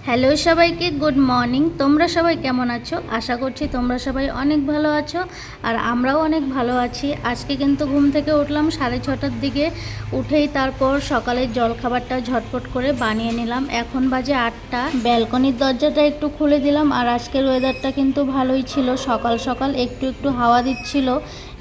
Hello সবাইকে, good morning. তোমরা সবাই কেমন আছো? আশা করছি তোমরা সবাই অনেক ভালো আছো, আর আমরাও অনেক ভালো আছি। আজকে কিন্তু ঘুম থেকে উঠলাম 6:30টার দিকে। উঠেই তারপর সকালের জলখাবারটা ঝটপট করে বানিয়ে নিলাম। এখন বাজে 8টা। ব্যালকনির দরজাটা একটু খুলে দিলাম, আর আজকের ওয়েদারটা কিন্তু ভালোই ছিল। সকাল সকাল একটু একটু হাওয়া দিচ্ছিল,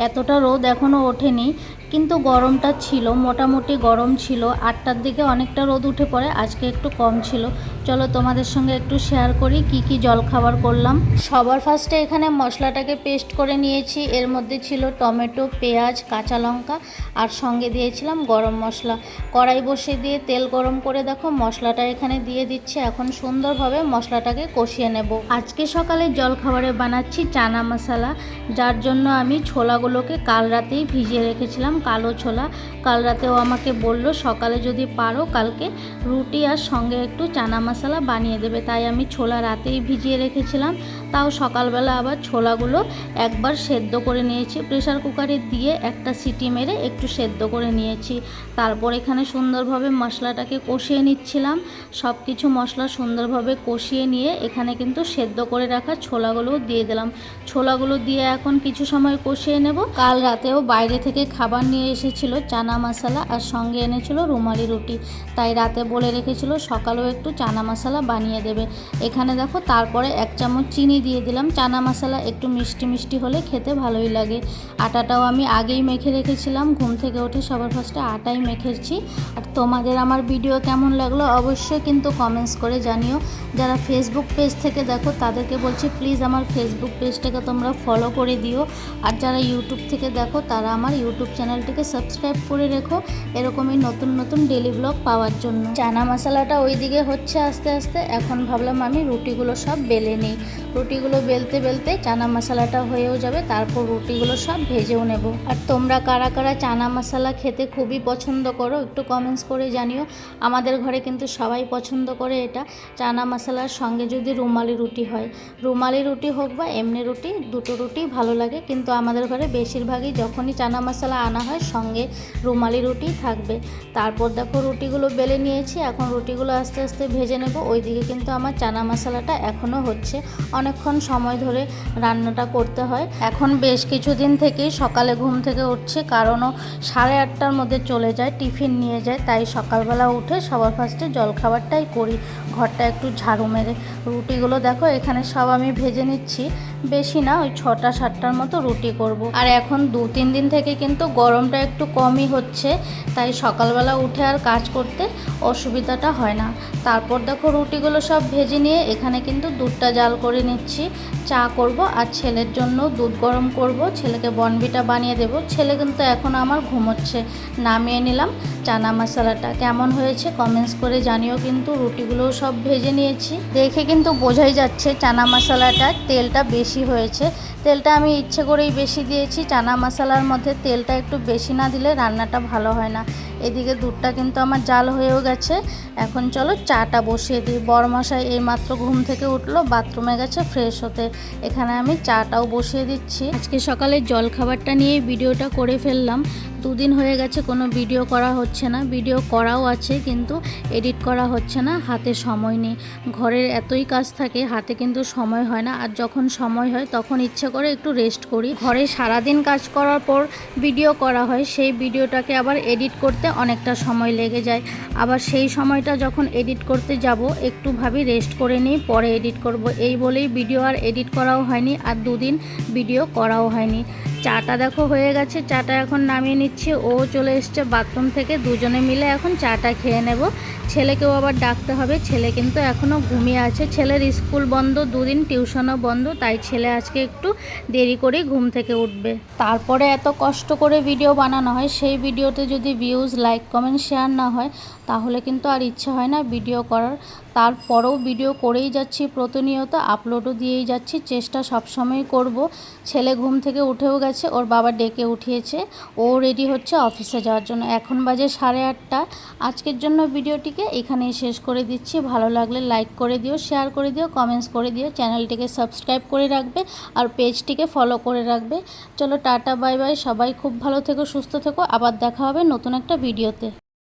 এতটা রোদ এখনও ওঠেনি, কিন্তু গরমটা ছিল, মোটামুটি গরম ছিল। 8টার দিকে অনেকটা রোদ উঠে পড়ে, আজকে একটু কম ছিল। চলো তোমাদের সঙ্গে একটু শেয়ার করি কি কি জলখাবার করলাম। সবার ফার্স্টে এখানে মশলাটাকে পেস্ট করে নিয়েছি। এর মধ্যে ছিল টমেটো, পেঁয়াজ, কাঁচা লঙ্কা, আর সঙ্গে দিয়েছিলাম গরম মশলা। কড়াই বসিয়ে দিয়ে তেল গরম করে দেখো মশলাটা এখানে দিয়ে দিচ্ছি। এখন সুন্দরভাবে মশলাটাকে কষিয়ে নেব। আজকে সকালে জলখাবারে বানাচ্ছি চানা মশলা, যার জন্য আমি ছোলাগুলোকে কাল রাতেই ভিজিয়ে রেখেছিলাম। কালো ছোলা কাল রাতেও আমাকে বলল সকালে যদি পারো কালকে রুটি আর সঙ্গে একটু চানা মশলা বানিয়ে দেবে, তাই আমি ছোলা রাতেই ভিজিয়ে রেখেছিলাম। তাও সকালবেলা আবার ছোলাগুলো একবার সেদ্ধ করে নিয়েছি, প্রেসার কুকারে দিয়ে একটা সিটি মেরে একটু সেদ্ধ করে নিয়েছি। তারপর এখানে সুন্দরভাবে মশলাটাকে কষিয়ে নিচ্ছিলাম। সব কিছু মশলা সুন্দরভাবে কষিয়ে নিয়ে এখানে কিন্তু সেদ্ধ করে রাখা ছোলাগুলোও দিয়ে দিলাম। ছোলাগুলো দিয়ে এখন কিছু সময় কষিয়ে নেব। কাল রাতেও বাইরে থেকে খাবার নিয়ে এসেছিল চানা মশলা, আর সঙ্গে এনেছিল রুমালি রুটি, তাই রাতে বলে রেখেছিল সকালেও একটু চানা মশলা বানিয়ে দেবে। এখানে দেখো তারপরে 1 চামচ চিনি দিয়ে দিলাম। চানা মশলা একটু মিষ্টি মিষ্টি হলে খেতে ভালোই লাগে। আটাটাও আমি আগেই মেখে রেখেছিলাম, ঘুম থেকে উঠে সবার ফার্স্টে আটাই মেখেছি। আর তোমাদের আমার ভিডিও কেমন লাগলো অবশ্যই কিন্তু কমেন্টস করে জানিও। যারা ফেসবুক পেজ থেকে দেখো তাদেরকে বলছি প্লিজ আমার ফেসবুক পেজটাকে তোমরা ফলো করে দিও, আর যারা ইউটিউব থেকে দেখো তারা আমার ইউটিউব চ্যানেলটিকে সাবস্ক্রাইব করে রেখো, এরকমই নতুন নতুন ডেলি ব্লগ পাওয়ার জন্য। চানা মশলাটা ওইদিকে হচ্ছে আস্তে আস্তে। এখন ভাবলাম আমি রুটিগুলো সব বেলে নিই। রুটিগুলো বেলতে বেলতে চানা মশলাটা হয়েও যাবে, তারপর রুটিগুলো সব ভেজেও নেব। আর তোমরা কারা কারা চানা মশলা খেতে খুবই পছন্দ করো একটু কমেন্টস করে জানিও। আমাদের ঘরে কিন্তু সবাই পছন্দ করে এটা। চানা মশলার সঙ্গে যদি রুমালি রুটি হয়, রুমালি রুটি হোক বা এমনি রুটি, দুটো রুটি ভালো লাগে, কিন্তু আমাদের ঘরে বেশিরভাগই যখনই চানা মশলা আনা হয় সঙ্গে রুমালি রুটি থাকবে। তারপর দেখো রুটিগুলো বেলে নিয়েছি, এখন রুটিগুলো আস্তে আস্তে ভেজে নেব। ওইদিকে কিন্তু আমার চানা মশলাটা এখনও হচ্ছে, অনেকক্ষণ সময় ধরে রান্নাটা করতে হয়। এখন বেশ কিছুদিন থেকেই সকালে ঘুম থেকে উঠছে, কারণও 8:30টার মধ্যে চলে যায়, টিফিন নিয়ে যায়, তাই সকালবেলা উঠে সবার ফার্স্টে জলখাবারটাই করি, ঘরটা একটু ঝাড়ু মেরে। রুটিগুলো দেখো এখানে সব আমি ভেজে নিচ্ছি, বেশি না, ওই 6টা-7টার মতো রুটি করব। আর এখন 2-3 দিন থেকে কিন্তু গরমটা একটু কমই হচ্ছে, তাই সকালবেলা উঠে আর কাজ করতে অসুবিধাটা হয় না। তারপর দেখো রুটিগুলো সব ভেজে নিয়ে এখানে কিন্তু দুধটা জাল করে নিচ্ছি। চা করব, আর ছেলের জন্য দুধ গরম করব, ছেলেকে বর্নভিটা বানিয়ে দেব। ছেলে কিন্তু এখন আমার ঘুমোচ্ছে। নামিয়ে নিলাম। চানা মশলাটা কেমন হয়েছে কমেন্টস করে জানিও। কিন্তু রুটিগুলোও সব ভেজে নিয়েছি, দেখে কিন্তু বোঝাই যাচ্ছে চানা মশলাটা তেলটা বেশি হয়েছে। তেলটা আমি ইচ্ছে করেই বেশি দিয়েছি। চানা মশলার মধ্যে তেলটা একটু বেশি না দিলে রান্নাটা ভালো হয় না। এদিকে দুধটা কিন্তু আমার জাল হয়েও গেছে। এখন চলো চাটা বসিয়ে দিই। বড়মশাই এইমাত্র ঘুম থেকে উঠলো, বাথরুমে গেছে ফ্রেশ হতে। এখানে আমি চাটাও বসিয়ে দিচ্ছি। আজকে সকালে জলখাবারটা নিয়ে ভিডিওটা করে ফেললাম। 2 দিন হয়ে গেছে কোনো ভিডিও করা হচ্ছে না। ভিডিও করাও আছে কিন্তু এডিট করা হচ্ছে না, হাতে সময় নেই। ঘরের এতই কাজ থাকে, হাতে কিন্তু সময় হয় না। আর যখন সময় হয় তখন ইচ্ছে করে একটু রেস্ট করি। ঘরে সারাদিন কাজ করার পর ভিডিও করা হয়, সেই ভিডিওটাকে আবার এডিট করতে অনেকটা সময় লেগে যায়। আবার সেই সময়টা যখন এডিট করতে যাব একটু ভাবি রেস্ট করে নিই, পরে এডিট করব। এই বলেই ভিডিও আর এডিট করাও হয়নি, আর 2 দিন ভিডিও করাও হয়নি। চাটা দেখো হয়ে গেছে, চাটা এখন নামিয়ে নিচ্ছি। ও চলে এসছে বাথরুম থেকে, দুজনে মিলে এখন চাটা খেয়ে নেব। ছেলেকেও আবার ডাকতে হবে, ছেলে কিন্তু এখনও ঘুমিয়ে আছে। ছেলের স্কুল বন্ধ, 2 দিন টিউশনও বন্ধ, তাই ছেলে আজকে একটু দেরি করেই ঘুম থেকে উঠবে। তারপরে এত কষ্ট করে ভিডিও বানানো হয়, সেই ভিডিওতে যদি ভিউজ, লাইক, কমেন্ট, শেয়ার না হয় তাহলে কিন্তু আর ইচ্ছা হয় না ভিডিও করার। তারপরেও ভিডিও করেই যাচ্ছি, প্রতিনিয়ত আপলোডও দিয়েই যাচ্ছি, চেষ্টা সবসময় করব। ছেলে ঘুম থেকে উঠেও গেছে, ওর বাবা ডেকে উঠিয়েছে, ও রেডি হচ্ছে অফিসে যাওয়ার জন্য। এখন বাজে 8:30। আজকের জন্য ভিডিওটিকে এখানেই শেষ করে দিচ্ছি। ভালো লাগলে লাইক করে দিও, শেয়ার করে দিও, কমেন্টস করে দিও, চ্যানেলটিকে সাবস্ক্রাইব করে রাখবে, আর পেজটিকে ফলো করে রাখবে। চলো টাটা, বাই বাই। সবাই খুব ভালো থেকো, সুস্থ থেকো। আবার দেখা হবে নতুন একটা ভিডিওতে।